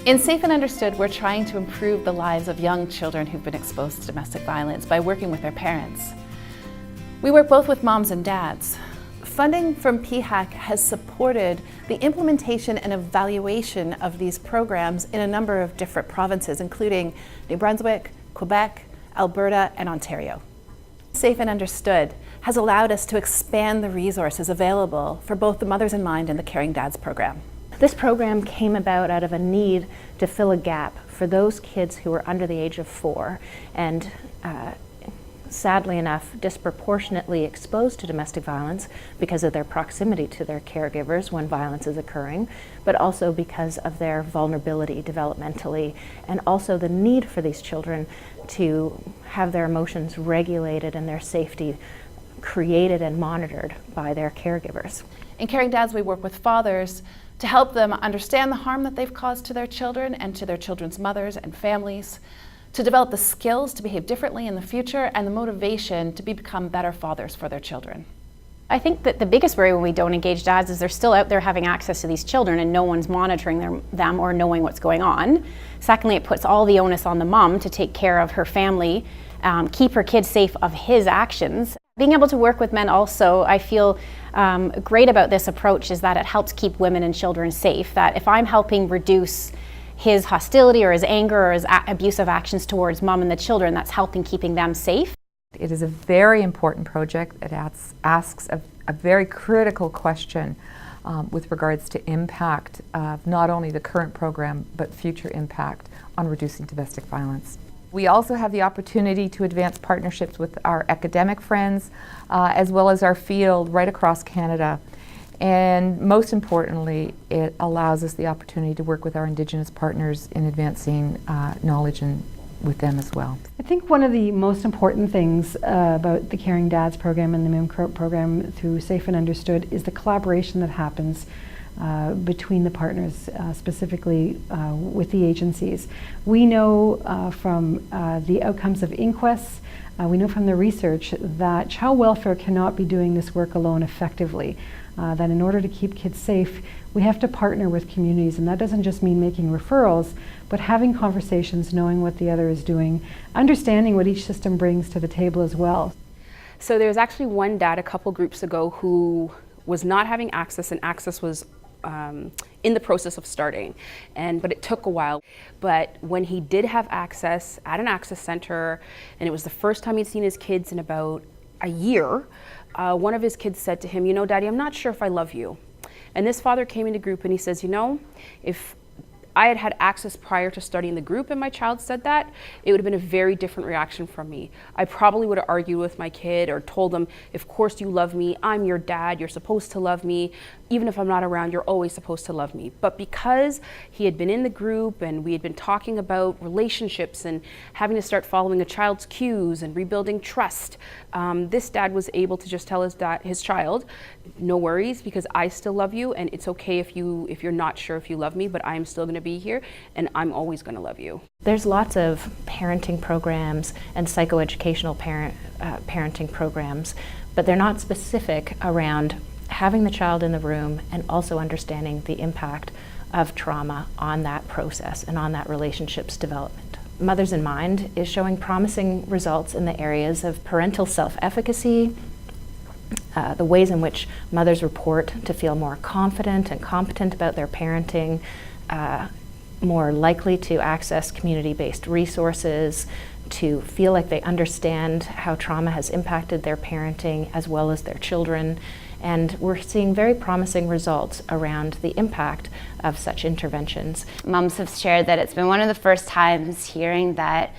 In Safe and Understood, we're trying to improve the lives of young children who've been exposed to domestic violence by working with their parents. We work both with moms and dads. Funding from PHAC has supported the implementation and evaluation of these programs in a number of different provinces, including New Brunswick, Quebec, Alberta, and Ontario. Safe and Understood has allowed us to expand the resources available for both the Mothers in Mind and the Caring Dads program. This program came about out of a need to fill a gap for those kids who were under the age of 4 and sadly enough disproportionately exposed to domestic violence because of their proximity to their caregivers when violence is occurring, but also because of their vulnerability developmentally, and also the need for these children to have their emotions regulated and their safety created and monitored by their caregivers. In Caring Dads, we work with fathers to help them understand the harm that they've caused to their children and to their children's mothers and families, to develop the skills to behave differently in the future and the motivation to become better fathers for their children. I think that the biggest worry when we don't engage dads is they're still out there having access to these children and no one's monitoring them or knowing what's going on. Secondly, it puts all the onus on the mom to take care of her family, keep her kids safe of his actions. Being able to work with men also, I feel great about this approach is that it helps keep women and children safe. That if I'm helping reduce his hostility or his anger or his abusive actions towards mom and the children, that's helping keeping them safe. It is a very important project. It asks a very critical question with regards to impact of not only the current program, but future impact on reducing domestic violence. We also have the opportunity to advance partnerships with our academic friends, as well as our field right across Canada. And most importantly, it allows us the opportunity to work with our Indigenous partners in advancing knowledge with them as well. I think one of the most important things about the Caring Dads program and the MIM program through Safe and Understood is the collaboration that happens between the partners, specifically with the agencies. We know from the outcomes of inquests, we know from the research that child welfare cannot be doing this work alone effectively. That in order to keep kids safe, we have to partner with communities, and that doesn't just mean making referrals, but having conversations, knowing what the other is doing, understanding what each system brings to the table as well. So there was actually one dad a couple groups ago who was not having access, and access was in the process of starting, but it took a while. But when he did have access at an access center, and it was the first time he'd seen his kids in about a year, one of his kids said to him, "You know, Daddy, I'm not sure if I love you." And this father came into group and he says, "You know, if I had had access prior to starting the group and my child said that, it would have been a very different reaction from me. I probably would have argued with my kid or told them, of course you love me, I'm your dad, you're supposed to love me. Even if I'm not around, you're always supposed to love me." But because he had been in the group and we had been talking about relationships and having to start following a child's cues and rebuilding trust, this dad was able to just tell his child, "No worries, because I still love you, and it's okay if you're not sure if you love me, but I'm still going to be here and I'm always going to love you." There's lots of parenting programs and psychoeducational parenting programs, but they're not specific around having the child in the room and also understanding the impact of trauma on that process and on that relationship's development. Mothers in Mind is showing promising results in the areas of parental self-efficacy, the ways in which mothers report to feel more confident and competent about their parenting, more likely to access community-based resources, to feel like they understand how trauma has impacted their parenting as well as their children. And we're seeing very promising results around the impact of such interventions. Moms have shared that it's been one of the first times hearing that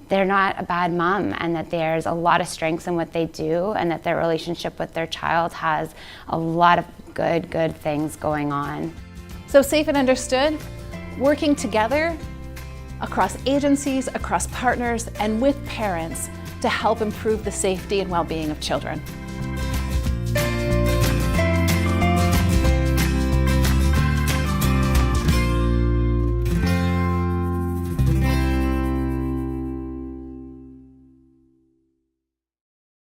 they're not a bad mom and that there's a lot of strengths in what they do and that their relationship with their child has a lot of good things going on. So Safe and Understood, working together across agencies, across partners, and with parents to help improve the safety and well-being of children.